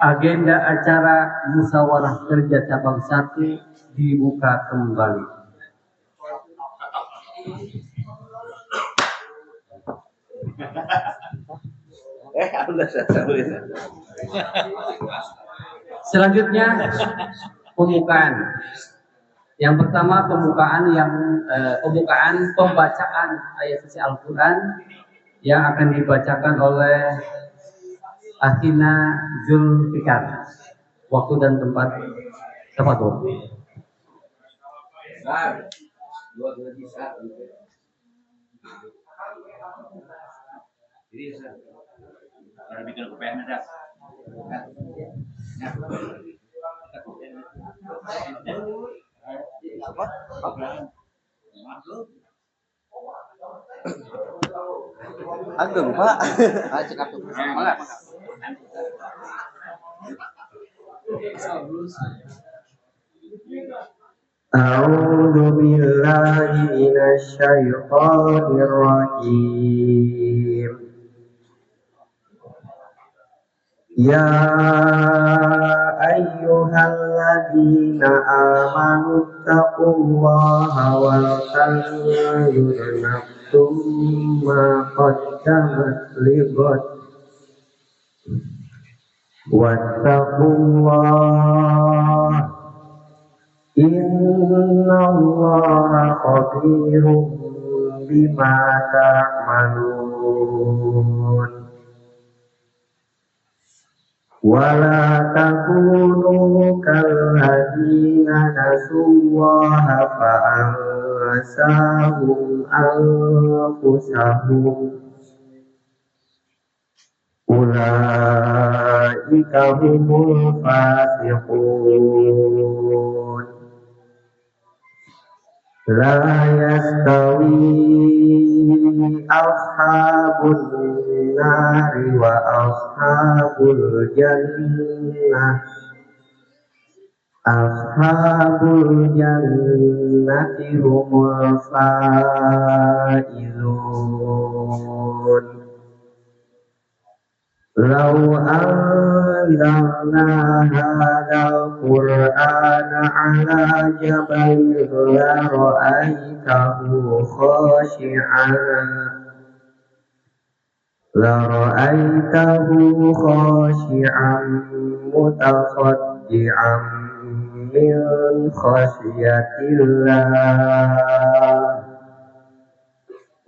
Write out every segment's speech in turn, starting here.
Agenda acara musyawarah kerja cabang 1 dibuka kembali. Selanjutnya pembukaan. Yang pertama pembukaan pembacaan ayat suci Al-Quran yang akan dibacakan oleh Akhina Zulfikar. Waktu dan tempat tuh. Ageng Pak. A'udzu billahi minasy syaithanir rajim. Ya ayyuhalladzina amanu taqullaha wal tanzur nafsum ma qaddamat lighad wattaqullaha innallaha khabirum bima ta'malun. Wala takunu kalladzina nasullaha fa'ansahum anfusahum ulaika humul fasiqun. La yastawi ashabun nari wa ashabul jannah. Ashabul jannati humul faizun. Law anzalna hadzal qur'ana 'ala jabalin la ra'aitahu khashi'an mutasaddian min khasyatillah.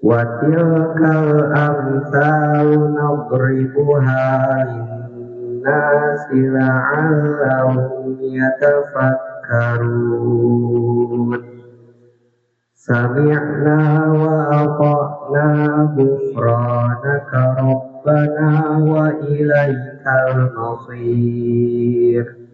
Wa tilkal amsalu nadribuha linnasi la'allahum yatafakkarun. Sami'na wa ata'na ghufranaka rabbana wa ilaikal masir.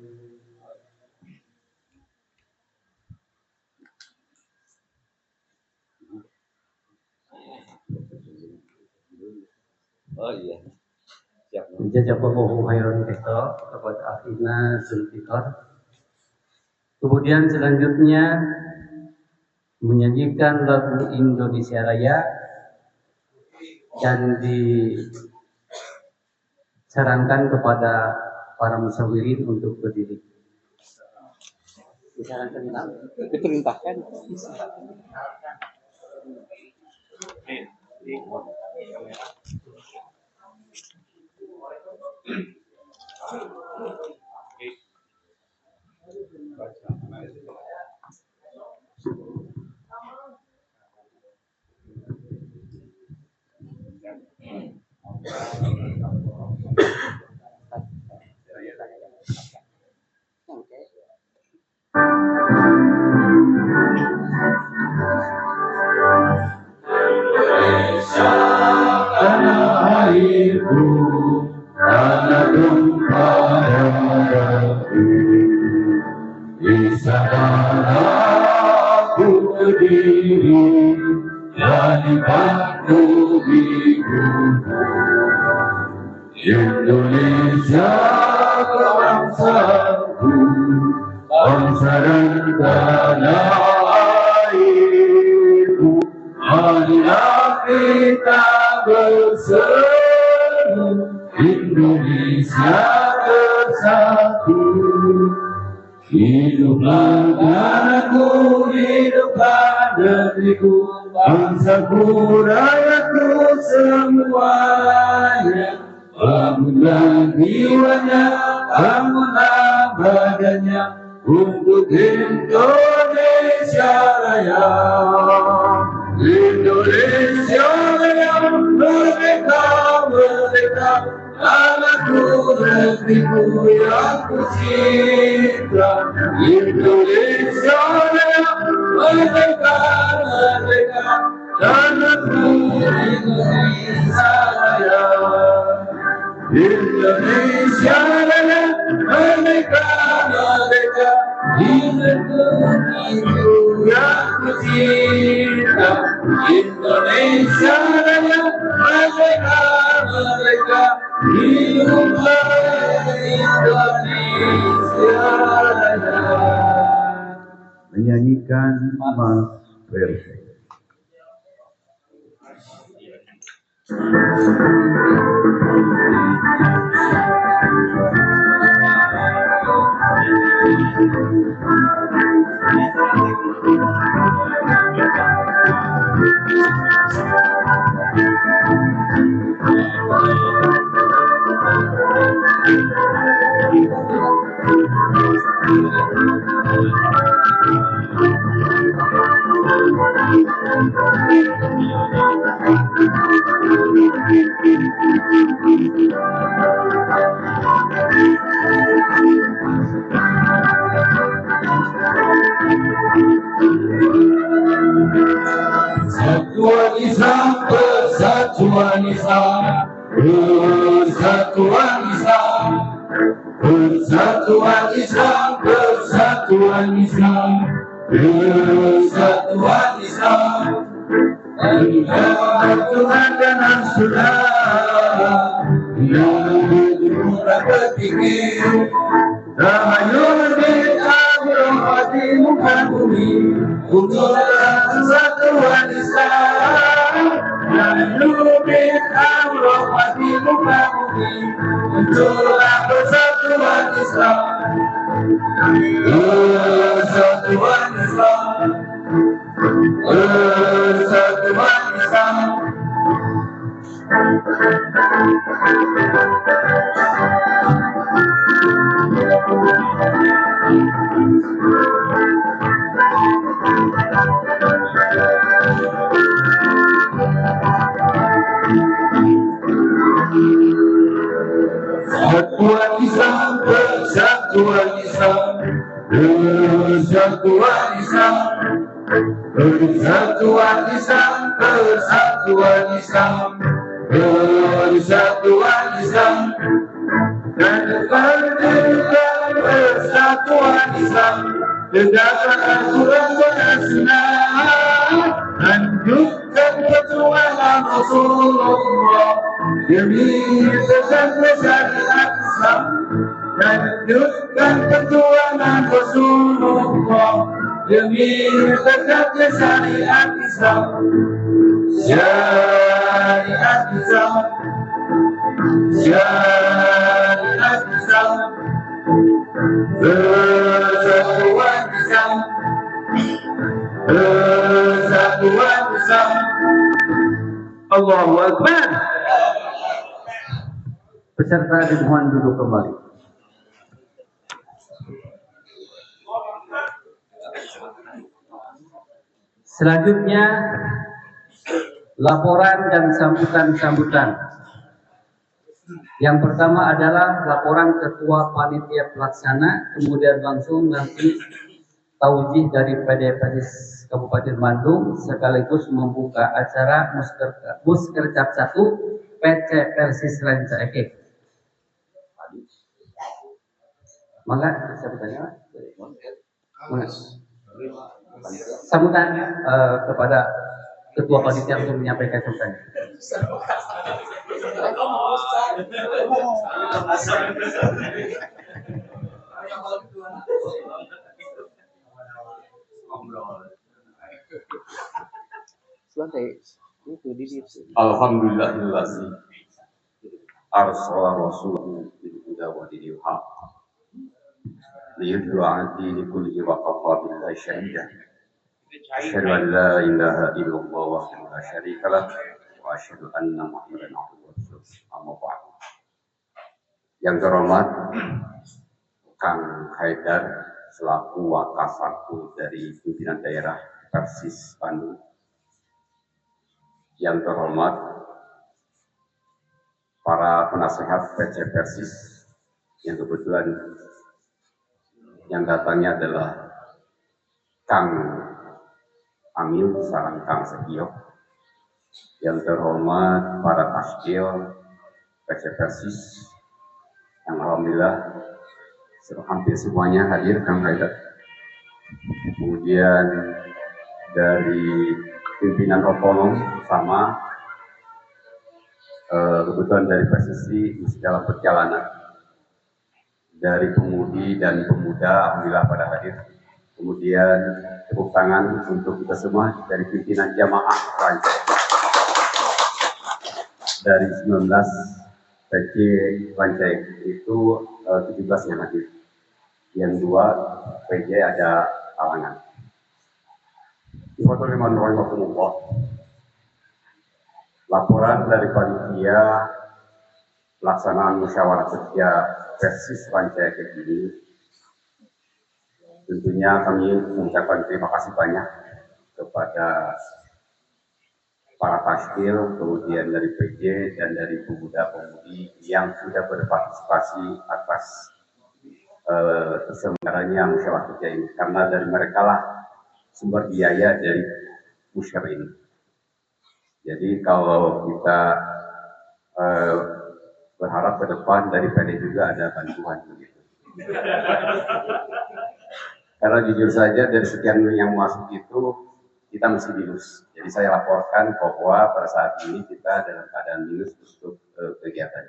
Oh iya. Siap. Jazakallahu khairan kepada Akhina Zulfikar. Kemudian selanjutnya menyanyikan lagu Indonesia Raya dan disarankan kepada para musyawirin untuk berdiri. Diperintahkan. Tanah airku, tanah tumpah darahku, di sana aku berdiri dan bangku ibuku. Indonesia bangsaku, bangsa dan tanah airku, marilah kita berseru, Indonesia bersatu. Hiduplah negaraku, hiduplah negeriku, bangsaku, rakyatku semuanya. Bangunlah jiwanya, bangunlah badannya, untuk Indonesia Raya. Indonesia Raya, merdeka, merdeka, tanahku, negeriku yang kucinta. Indonesia Raya, merdeka, merdeka, tanahku, Indonesia Raya. Indonesia Raya, merdeka, merdeka, negeriku yang kucinta. Indonesia Raya, merdeka, merdeka, hiduplah Indonesia Raya. Menyanyikan Mas Versi. Persatuan Islam, persatuan Islam, persatuan Islam, persatuan Islam, persatuan Islam, persatuan Islam. Tuhan dan Rasulullah yang bergerak berpikir, Rahayun bin Abdullah di muka bumi, untuk persatuan Islam. Rahayun bin Abdullah di muka bumi, untuk persatuan Islam. Persatuan Islam, persatuan Islam. Persatuan Islam, persatuan Islam, persatuan Islam, persatuan Islam, persatuan Islam, persatuan Islam. Dan perjuangan persatuan Islam, tegakkan aturan bersunnah, lanjutkan perjuangan Rasulullah demi tegaknya syariat Islam. Lanjutkan perjuangan Rasulullah demi tegaknya syariat Islam. Syariat Islam, syariat Islam, persatuan Islam, persatuan Islam. Allahu Akbar. Peserta dimohon duduk kembali. Selanjutnya laporan dan sambutan-sambutan. Yang pertama adalah laporan Ketua Panitia Pelaksana, kemudian langsung nanti taujih dari PDPS Kabupaten Bandung sekaligus membuka acara Muskercap 1 PC Persis Ranca Ekek. Maka sambutannya sambutan kepada Ketua Panitia untuk menyampaikan sambutannya. lantai itu di situ. Alhamdulillahillazi arsala rasulahu bil huda wa dinil haq liyudhhira 'ala dini kullihi wa kafa billahi shahida. Asyhadu an la ilaha illallah wahdahu la syarika lah wa asyhadu anna Muhammadan abduhu wa rasuluh. Amma ba'd. Yang terhormat Kang Haidar selaku Wakasatu dari pimpinan daerah Persis Bandung. Yang terhormat para penasehat PC Persis yang kebetulan yang datangnya adalah Kang Amil sareng Kang Setio. Yang terhormat para tasdil PC Persis yang alhamdulillah hampir semuanya hadir Kang Haidar. Kemudian dari pimpinan otonom sama kebetulan dari posisi masih dalam perjalanan, dari pemudi dan pemuda alhamdulillah pada hadir. Kemudian tepuk tangan untuk kita semua dari pimpinan jamaah Rancai dari 19 PC Rancai itu 17 yang hadir, yang 2 PJ ada halangan. Laporan dari panitia pelaksanaan musyawarah kerja Persis Rancai ini, tentunya kami mengucapkan terima kasih banyak kepada para tasdil, kemudian dari PJ dan dari pemuda-pemudi yang sudah berpartisipasi atas terselenggaranya musyawarah kerja ini, karena dari mereka lah sumber biaya dari musyawarah ini. Jadi kalau kita berharap ke depan dari PD juga ada bantuan begitu. Karena jujur saja dari sekian yang masuk itu kita masih minus. Jadi saya laporkan bahwa pada saat ini kita dalam keadaan minus untuk kegiatan.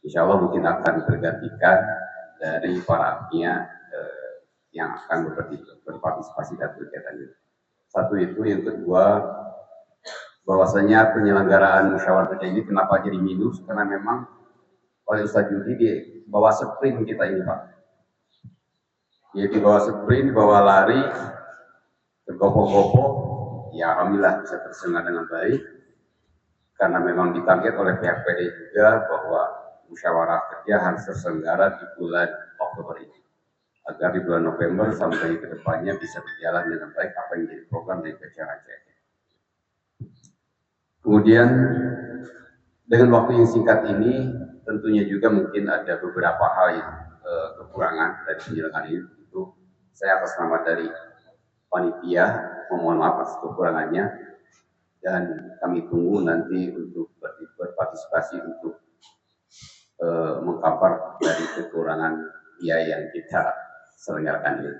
Insya Allah mungkin akan tergantikan dari para pihak yang akan berpartisipasi dalam kegiatan ini. Satu itu, yang kedua, bahwasanya penyelenggaraan musyawarah kerja ini kenapa jadi minus? Karena memang oleh Ustaz Yudi di bawah sprint kita ini Pak. Jadi di bawah sprint, di bawah lari, tergopoh-gopoh, ya alhamdulillah bisa terselenggara dengan baik. Karena memang ditarget oleh pihak PD juga bahwa musyawarah kerja harus terselenggara di bulan Oktober ini, agar di bulan November sampai ke depannya bisa berjalan dengan baik apa yang menjadi program dari PC Rancai. Kemudian dengan waktu yang singkat ini tentunya juga mungkin ada beberapa hal yang kekurangan dari penyelenggaraan ini. Itu saya atas nama dari panitia memohon maaf atas kekurangannya, dan kami tunggu nanti untuk berpartisipasi untuk mengcover dari kekurangan biaya yang kita selenggarakan ini.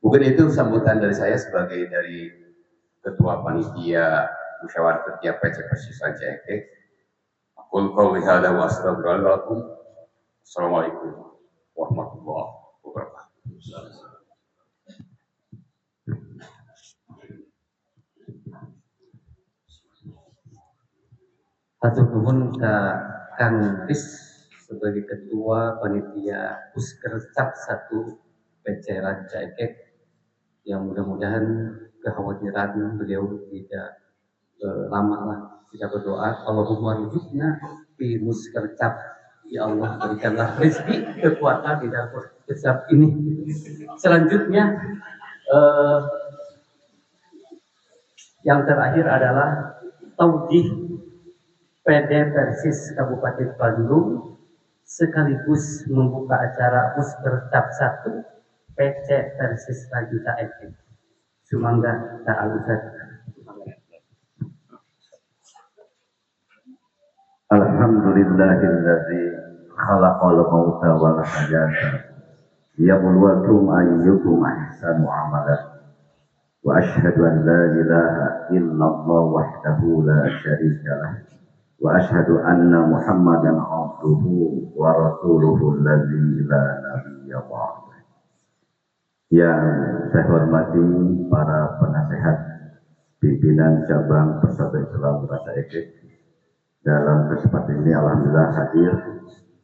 Mungkin itu sambutan dari saya sebagai dari Ketua Panitia Musyawarah Kerja PC Persis Rancai. Aqul qouli hadza wa astaghfirullahaladzim. Assalamualaikum warahmatullahi wabarakatuh. Hatur nuhun ka Kang Ris sebagai Ketua Panitia Puskercap 1 PC Rancai, yang mudah-mudahan kekhawatiran beliau tidak lama lah. Kita berdoa Allahumma rujukna fi Puskercap, ya Allah berikanlah rezeki kekuatan di dalam Puskercap ini. Selanjutnya yang terakhir adalah taujih PD Persis Kabupaten Bandung sekaligus membuka acara Puskercap 1 PC Persis Rancai. Sumangga ta'alusat. Alhamdulillahilladzi khalaqal mauta wal hayata liyabluwakum ayyukum ahsanu amala. Wa asyhadu an la ilaha illallah wahdahu la syarika lah. Wa asyhadu anna Muhammadan abduhu wa rasuluhu alladzi la nabiyya ba'dahu. Yang saya hormati para penasehat pimpinan cabang Persatuan Islam Ranca Ekek. Dalam kesempatan ini alhamdulillah hadir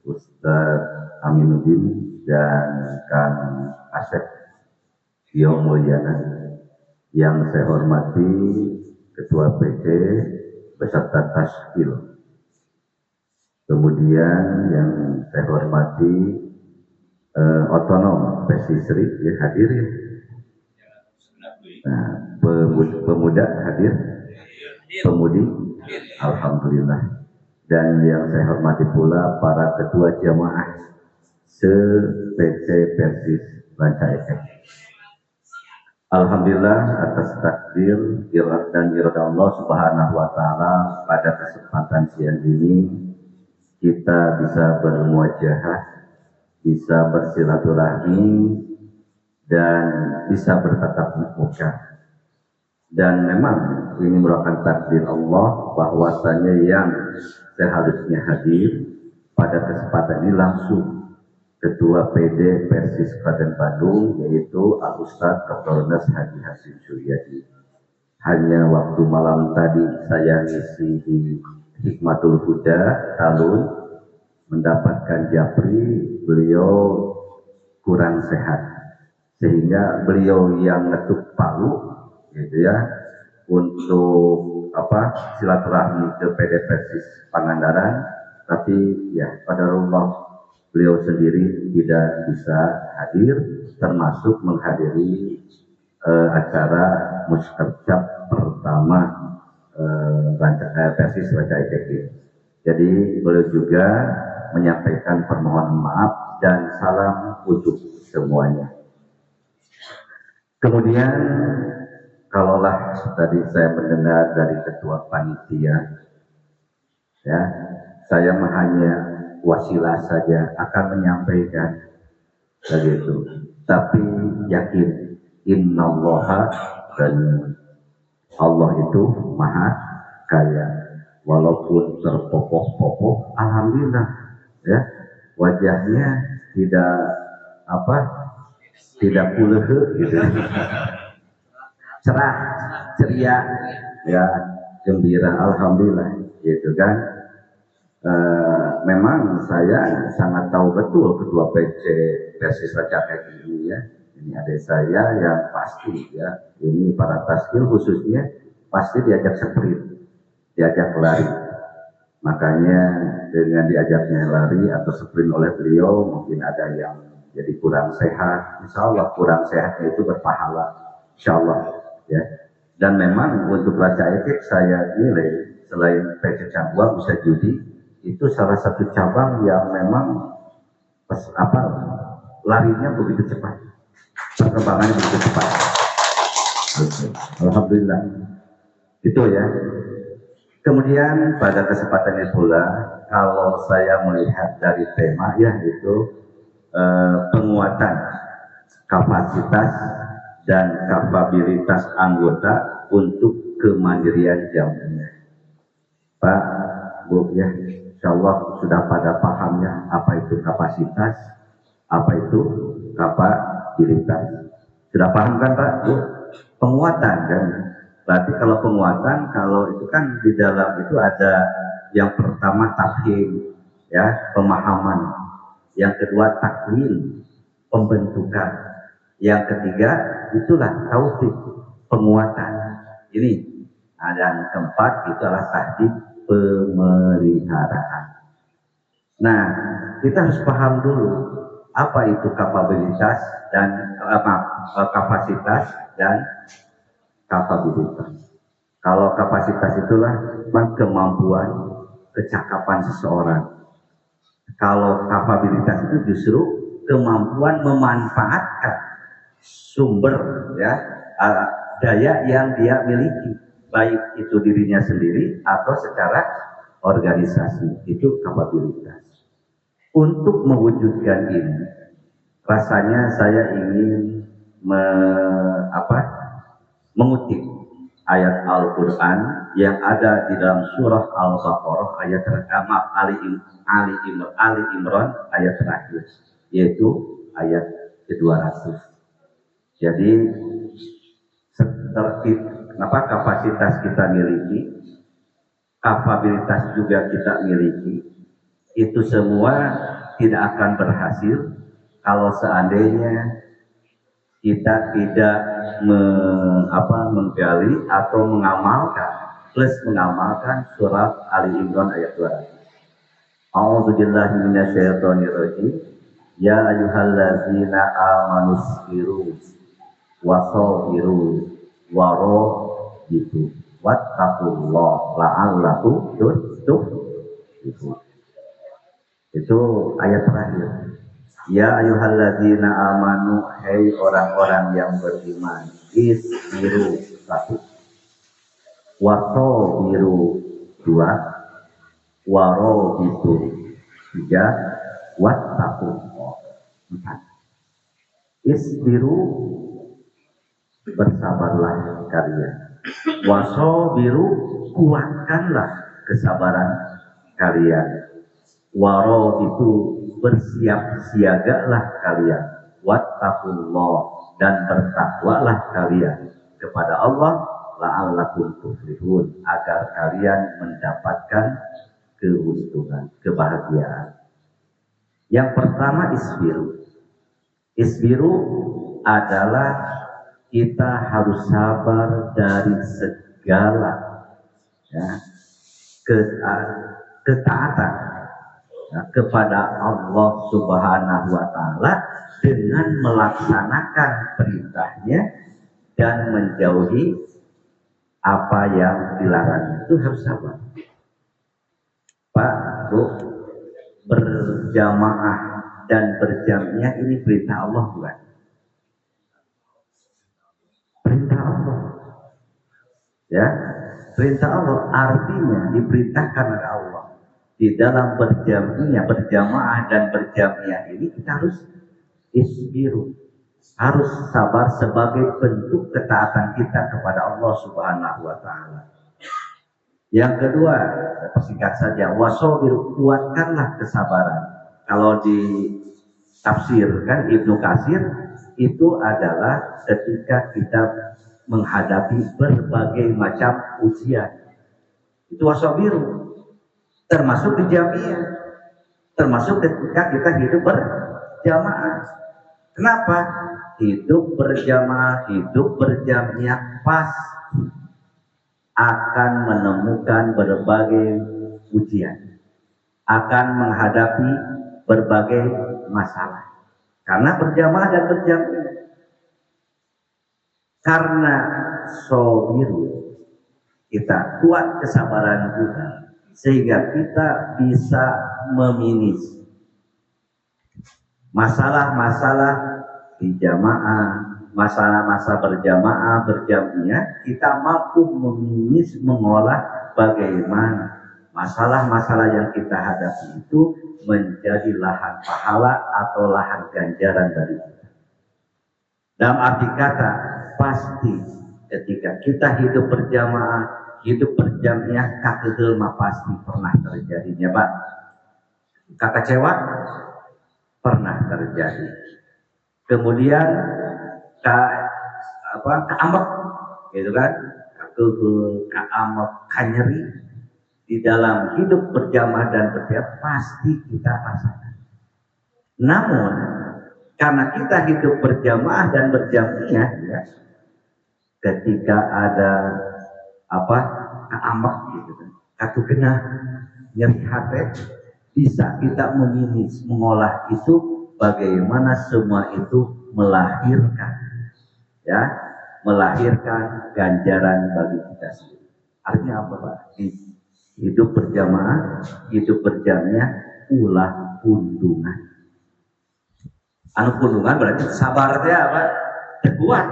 Ustaz Aminuddin dan Kang Asep Tio Mulyana. Yang saya hormati Ketua PC beserta Taskil. Kemudian yang saya hormati otonom Pesisri ya, hadir ya. Nah, pemuda hadir, pemudi, alhamdulillah. Dan yang saya hormati pula para ketua jamaah se-PC Persis Ranca Ekek. Alhamdulillah atas takdir dan irada Allah Subhanahu wa taala pada kesempatan siang ini kita bisa bermuajahah, bisa bersilaturahmi dan bisa bertatap muka. Dan memang ini merupakan takdir Allah bahwasanya yang seharusnya hadir pada kesempatan ini langsung Ketua PD Persis Kabupaten Bandung, yaitu Al-Ustaz Dr. Haji Hasim Suryadi. Hanya waktu malam tadi saya ngisi di Hikmatul Huda Talun, mendapatkan japri, beliau kurang sehat, sehingga beliau yang ngetuk palu gitu ya untuk silaturahmi ke PD Persis Pangandaran, tapi ya qadarullah beliau sendiri tidak bisa hadir, termasuk menghadiri acara mustajab pertama Persis Ranca Ekek. Jadi beliau juga menyampaikan permohonan maaf dan salam untuk semuanya. Kemudian kalaulah tadi saya mendengar dari ketua panitia, ya, saya hanya wasilah saja akan menyampaikan begitu. Tapi yakin innallaha, dan Allah itu maha kaya, walaupun terpopoh-popoh, alhamdulillah ya, wajahnya tidak pulehe gitu, cerah, ceria, ya, gembira, alhamdulillah gitu kan. Memang saya sangat tahu betul Ketua PC Persis Ranca Ekek ini ya. Ini adik saya yang pasti ya, ini para taskil khususnya pasti diajak sprint, diajak lari. Makanya dengan diajaknya lari atau sprint oleh beliau, mungkin ada yang jadi kurang sehat. Insya Allah kurang sehatnya itu berpahala, insya Allah ya. Dan memang untuk Ranca Ekek saya nilai selain PC cabang bisa judi, itu salah satu cabang yang memang larinya begitu cepat, perkembangannya begitu cepat. Alhamdulillah itu ya. Kemudian pada kesempatan ini pula, kalau saya melihat dari tema ya itu penguatan kapasitas dan kapabilitas anggota untuk kemandirian jamaah. Pak, Bu ya, insyaallah sudah pada pahamnya apa itu kapasitas, apa itu kapabilitas. Sudah paham kan Pak, Bu? Penguatan kan. Berarti kalau penguatan, kalau itu kan di dalam itu ada yang pertama tafhim, ya, pemahaman. Yang kedua takwin, pembentukan. Yang ketiga itulah taufik, penguatan. Ini. Nah, dan keempat itu adalah tahdid, pemeliharaan. Nah, kita harus paham dulu apa itu kapabilitas dan kapasitas dan kapabilitas. Kalau kapasitas itulah kemampuan, kecakapan seseorang. Kalau kapabilitas itu justru kemampuan memanfaatkan sumber ya daya yang dia miliki, baik itu dirinya sendiri atau secara organisasi. Itu kapabilitas. Untuk mewujudkan ini, rasanya saya ingin mengutip ayat Al-Quran yang ada di dalam surah Al-Baqarah ayat Ali Imran ayat terakhir, yaitu ayat ke-200. Jadi kapasitas kita miliki, kapabilitas juga kita miliki, itu semua tidak akan berhasil kalau seandainya kita tidak menggali atau mengamalkan surat Ali Imran ayat 200. A'udzubillahi minasyaitonirrajim. Ya ayyuhallazina amanu sabiru wasabiru warabitu wattaqullaha la'allakum tuflihun. Itu ayat terakhir. Ya ayyuhallazina amanu, hai orang-orang yang beriman, isbiru 1, wasabiru 2, warabitu 3, wattaqullaha 4. Isbiru, bersabarlah kalian. Wasabiru, kuatkanlah kesabaran kalian. Waro itu bersiap siagalah kalian. Wattaqullah, dan bertakwalah kalian kepada Allah, la'allakum tuflihun, agar kalian mendapatkan keuntungan, kebahagiaan. Yang pertama isbiru. Isbiru adalah kita harus sabar dari segala ketaatan kepada Allah Subhanahu wa Ta'ala dengan melaksanakan perintahnya dan menjauhi apa yang dilarang. Itu harus sabar. Pak, Bu, berjamaah dan berjamnya ini perintah Allah bukan? Perintah Allah. Ya, perintah Allah artinya diperintahkan oleh Allah. Di dalam berjamaah dan berjamiyah ini kita harus isbiru, harus sabar sebagai bentuk ketaatan kita kepada Allah Subhanahu wa Ta'ala. Yang kedua, singkat saja, wasabiru, kuatkanlah kesabaran. Kalau ditafsirkan Ibnu Katsir, itu adalah ketika kita menghadapi berbagai macam ujian. Itu wasabiru. Termasuk di jamiah, termasuk ketika kita hidup berjamaah. Kenapa? Hidup berjamaah, hidup berjamiah pasti akan menemukan berbagai ujian, akan menghadapi berbagai masalah. Karena berjamaah dan berjamiah. Karena sobiru, kita kuat kesabaran kita, sehingga kita bisa meminis masalah-masalah di jamaah, masalah-masalah berjamaah, berjamiah, kita mampu meminis, mengolah bagaimana masalah-masalah yang kita hadapi itu menjadi lahan pahala atau lahan ganjaran dari kita. Dalam arti kata, pasti ketika kita hidup berjamaah, hidup berjamiah, kakegel mah pasti pernah terjadinya, Pak. Kekecewa pernah terjadi. Kemudian keambek, gitu kan? Kakegel, keambek, kanyeri di dalam hidup berjamaah dan berjamaah pasti kita rasakan. Namun karena kita hidup berjamaah dan berjamiah, ya, ketika ada keambek gitu kan, katu genah, nyeri hati, bisa kita meminis, mengolah itu bagaimana semua itu melahirkan ganjaran bagi kita sendiri. Artinya apa, Pak? Hidup berjamaah, hidup berjamiah, ulah pundungan. Anu pundungan berarti sabarnya apa? Kuat.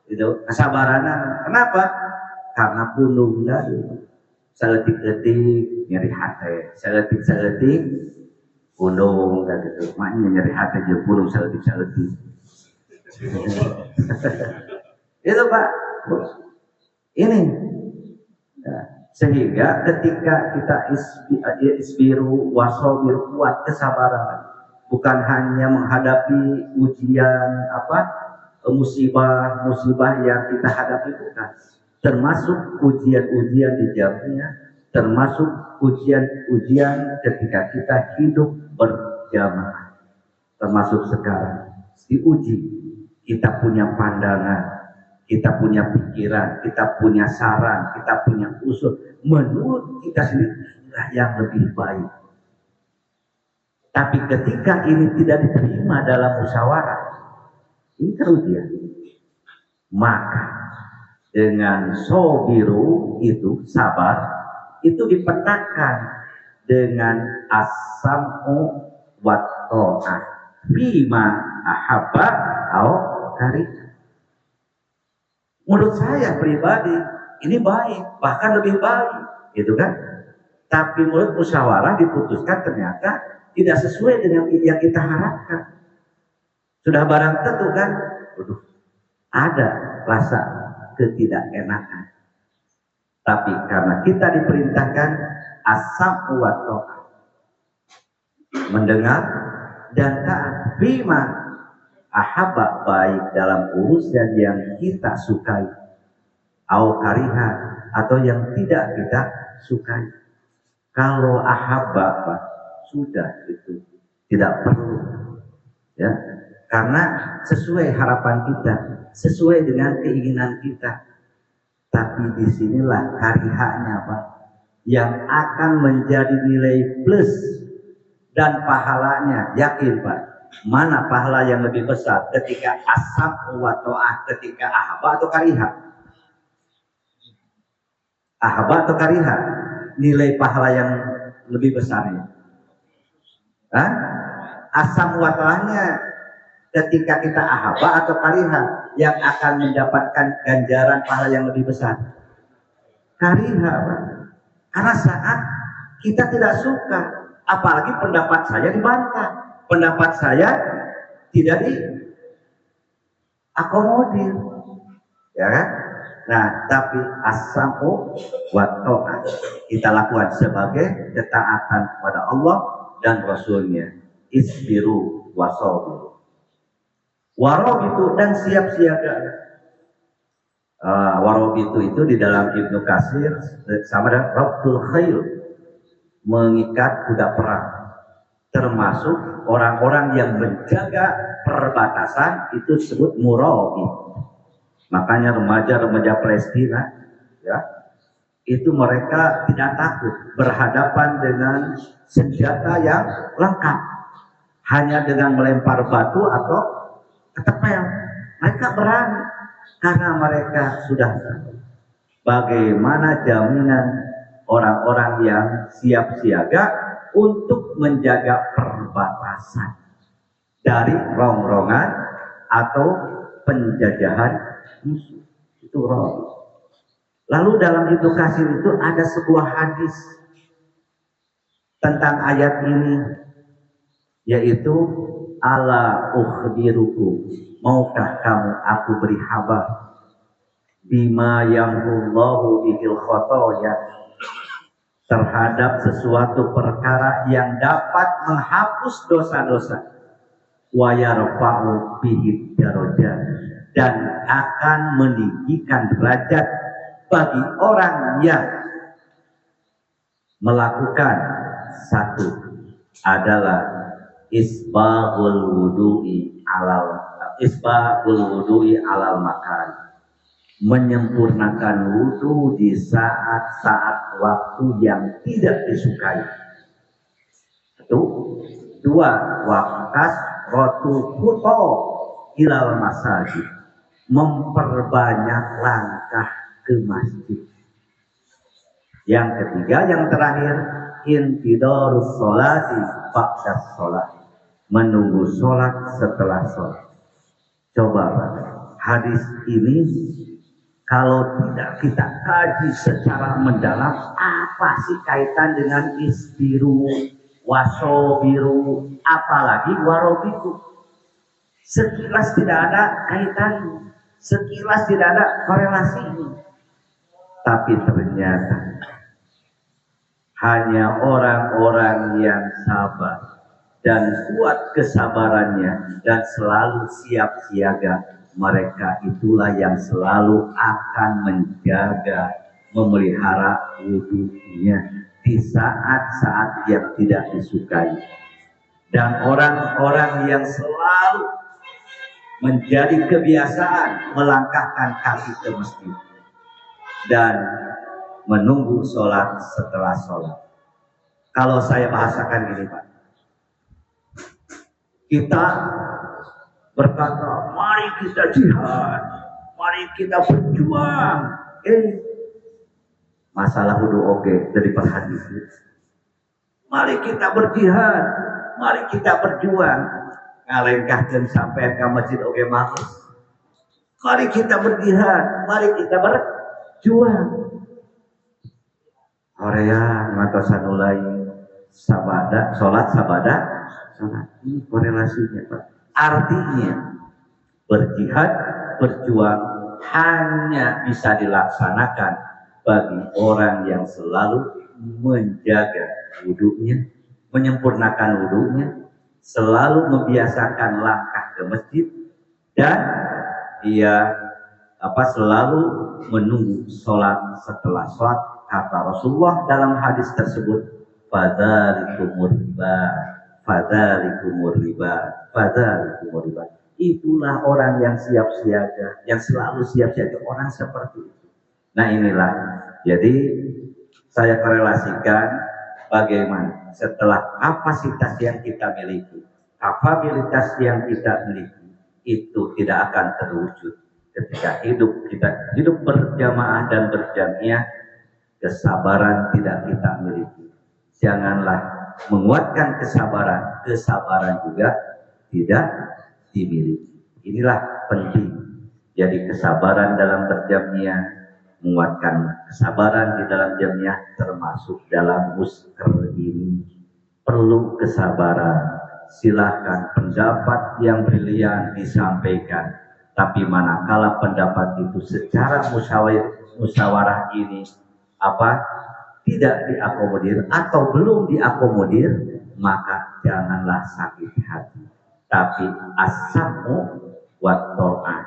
Itu kesabaran. Kenapa? Karena pundung tadi seletik-letik nyeri hati, seletik-seletik pundung kan gitu. Maknya nyeri hati jeung pundung seletik-seletik. Itu Pak. Ini ya, sehingga ketika kita isbiru wasabiru, kuat kesabaran, bukan hanya menghadapi ujian musibah-musibah yang kita hadapi bukan. Termasuk ujian-ujian di jamnya, termasuk ujian-ujian ketika kita hidup berjamaah. Termasuk sekarang diuji, kita punya pandangan, kita punya pikiran, kita punya saran, kita punya usul. Menurut kita sendiri yang lebih baik. Tapi ketika ini tidak diterima dalam musyawarah, ini kan ujian. Maka dengan sobiru itu sabar, itu dipetakan dengan as-sam'u wa ta'ah fima ahabba au kari. Menurut saya pribadi ini baik, bahkan lebih baik, gitu kan? Tapi menurut musyawarah diputuskan ternyata tidak sesuai dengan yang kita harapkan. Sudah barang tentu kan, ada rasa ketidakenakan. Tapi karena kita diperintahkan as-sam'u wa ta'ah, mendengar dan taat bima ahabba, baik dalam urusan yang kita sukai, au kariha, atau yang tidak kita sukai. Kalau ahabba sudah itu tidak perlu, ya, karena sesuai harapan kita, sesuai dengan keinginan kita. Tapi disinilah karihanya Pak, yang akan menjadi nilai plus dan pahalanya. Yakin Pak, mana pahala yang lebih besar ketika asam wa ta'ah, ketika ahaba atau kariha? Ahaba atau kariha? Nilai pahala yang lebih besarnya. Hah? Asam wa ta'ahnya ketika kita ahaba atau kariha yang akan mendapatkan ganjaran pahala yang lebih besar? Kariha Pak. Karena saat kita tidak suka, apalagi pendapat saya dibantah, pendapat saya tidak diakomodir, ya kan? Nah, tapi as-sam'u wa ta'ah kita lakukan sebagai ketaatan kepada Allah dan Rasulnya. Isbiru wa sabiru. Warobitu, dan siap siaga. Warobitu itu di dalam Ibnu Katsir sama dengan Rabtul Khail, mengikat kuda perang. Termasuk orang-orang yang menjaga perbatasan itu disebut murabi. Makanya remaja-remaja Palestina, ya, itu mereka tidak takut berhadapan dengan senjata yang lengkap, hanya dengan melempar batu atau ketepel. Mereka berani karena mereka sudah tahu bagaimana jaminan orang-orang yang siap siaga untuk menjaga perbatasan dari rongrongan atau penjajahan musuh. Itu roh. Lalu dalam Ibnu Katsir itu ada sebuah hadis tentang ayat ini, yaitu ala ukhbirukum, maukah kamu aku beri kabar bima yamhullahu bihil khotoya, terhadap sesuatu perkara yang dapat menghapus dosa-dosa, wa yarfa'u bihi darajat, dan akan meninggikan derajat bagi orang yang melakukan. Satu adalah isbahul wudu'i alal makan, menyempurnakan wudu di saat-saat waktu yang tidak disukai. Satu. Dua, wakas rotu kuto ilal masajid, memperbanyak langkah ke masjid. Yang ketiga, yang terakhir, intidorus sholati ba'da sholat, menunggu sholat setelah sholat. Coba Pak, hadis ini kalau tidak kita kaji secara mendalam, apa sih kaitan dengan isbiru, wasobiru, apalagi warobitu? Sekilas tidak ada kaitannya, sekilas tidak ada korelasinya. Tapi ternyata hanya orang-orang yang sabar dan kuat kesabarannya dan selalu siap siaga mereka itulah yang selalu akan menjaga, memelihara wudunya di saat-saat yang tidak disukai. Dan orang-orang yang selalu menjadi kebiasaan melangkahkan kaki ke masjid dan menunggu sholat setelah sholat. Kalau saya bahasakan gini Pak, kita berkata, mari kita jihad, mari kita berjuang. Masalah wudu oke dari perhatian. Mari kita berjihad, mari kita berjuang. Ngalengkahkan sampai ke masjid oke males. Mari kita berjihad, mari kita berjuang. Korea ngatosan ulai sabada, sholat sabada, sholat. Ini korelasinya Pak. Artinya berjihad, berjuang hanya bisa dilaksanakan bagi orang yang selalu menjaga wudunya, menyempurnakan wudunya, selalu membiasakan langkah ke masjid, dan dia selalu menunggu sholat setelah sholat. Kata Rasulullah dalam hadis tersebut, fadzalikumur riba, fadzalikumur riba, fadzalikumur riba. Itulah orang yang siap siaga, yang selalu siap siaga, orang seperti itu. Nah inilah, jadi saya korelasikan bagaimana setelah kapasitas yang kita miliki, kapabilitas yang kita miliki, itu tidak akan terwujud ketika kita hidup berjamaah dan berjamiah. Kesabaran tidak kita miliki. Janganlah menguatkan kesabaran, kesabaran juga tidak dimiliki. Inilah penting. Jadi kesabaran dalam berjamiah, menguatkan kesabaran di dalam jamiah, termasuk dalam musker ini perlu kesabaran. Silahkan pendapat yang brilian disampaikan, tapi manakala pendapat itu secara musyawarah ini tidak diakomodir atau belum diakomodir, maka janganlah sakit hati, tapi asamu wa ta'ah.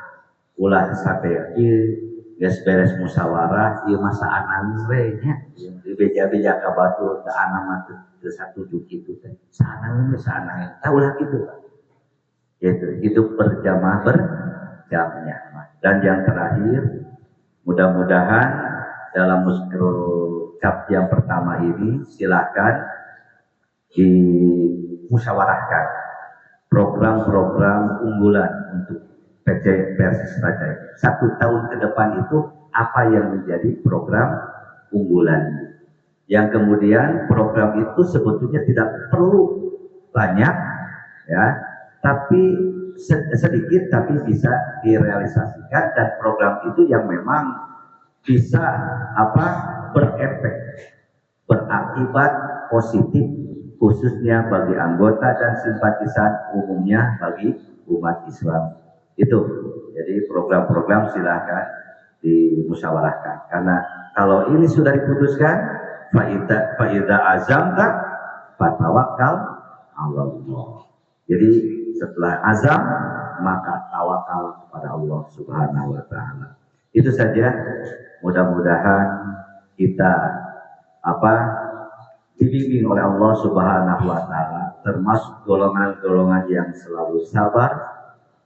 Ulah sampai geus beres musyawarah ieu masa anang we nya beja-beja ka batu da anang mah teu satuju kitu teh sanang we sanang taulah kitu gitu. Hidup berjamaah berjamaah. Dan yang terakhir, mudah-mudahan dalam muskil-cap yang pertama ini silakan dimusyawarahkan program-program unggulan untuk PC Persis Raja. 1 tahun ke depan itu apa yang menjadi program unggulan. Yang kemudian program itu sebetulnya tidak perlu banyak ya, tapi sedikit tapi bisa direalisasikan, dan program itu yang memang bisa berefek, berakibat positif khususnya bagi anggota dan simpatisan, umumnya bagi umat Islam. Itu jadi program-program silahkan dimusyawarahkan, karena kalau ini sudah diputuskan, faida azamta fatawakkal Allah. Jadi setelah azam maka tawakal kepada Allah Subhanahu wa taala. Itu saja, mudah-mudahan kita dibimbing oleh Allah Subhanahu wa taala, termasuk golongan-golongan yang selalu sabar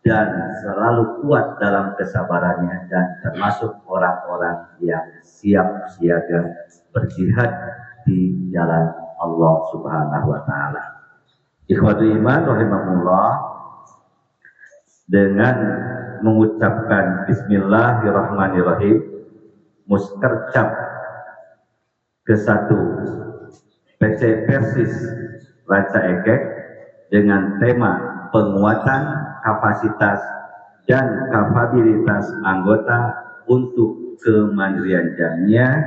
dan selalu kuat dalam kesabarannya, dan termasuk orang-orang yang siap siaga berjihad di jalan Allah Subhanahu wa taala. Ikhwatul iman rahimahullah, dengan mengucapkan bismillahirrahmanirrahim, muskercap ke-1 PC Persis Ranca Ekek dengan tema penguatan kapasitas dan kapabilitas anggota untuk kemandirian jamiah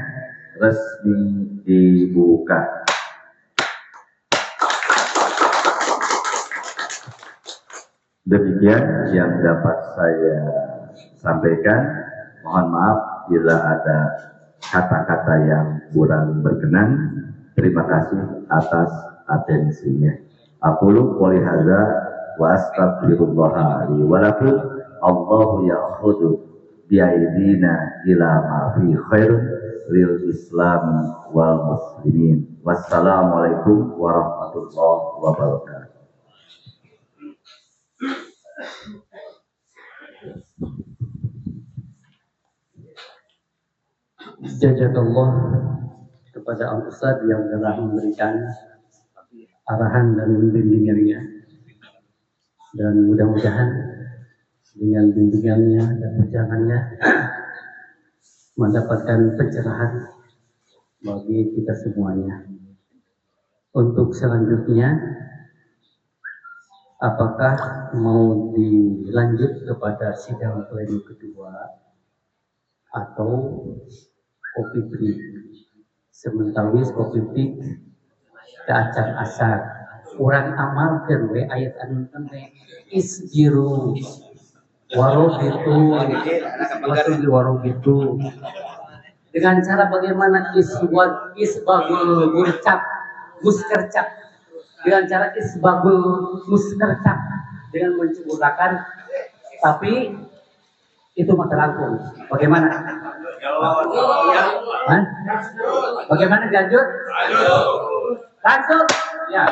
resmi dibuka. Demikian yang dapat saya sampaikan. Mohon maaf bila ada kata-kata yang kurang berkenan. Terima kasih atas atensinya. Aqulu qouli hadza wa astaghfirullah li wa lakum Allahu ya'khudhu biaidina ila ma fi khairun lil Islam wal muslimin. Wassalamualaikum warahmatullahi wabarakatuh. Jazakallah kepada Al Ustadz yang telah memberikan arahan dan bimbingannya, dan mudah-mudahan dengan bimbingannya dan ucapannya mendapatkan pencerahan bagi kita semuanya. Untuk selanjutnya, apakah mau dilanjut kepada sidang pleno kedua atau kopi break? Sementara kopi break ke acar asar kurang amalkan we ayat anu teh isbiru warobitu warobitu dengan cara bagaimana isbagul muskercap dengan cara isbagul muskercap dengan menceburakan, tapi itu mata langkung. Bagaimana? Hah? Bagaimana lanjut? Lanjut. Ya.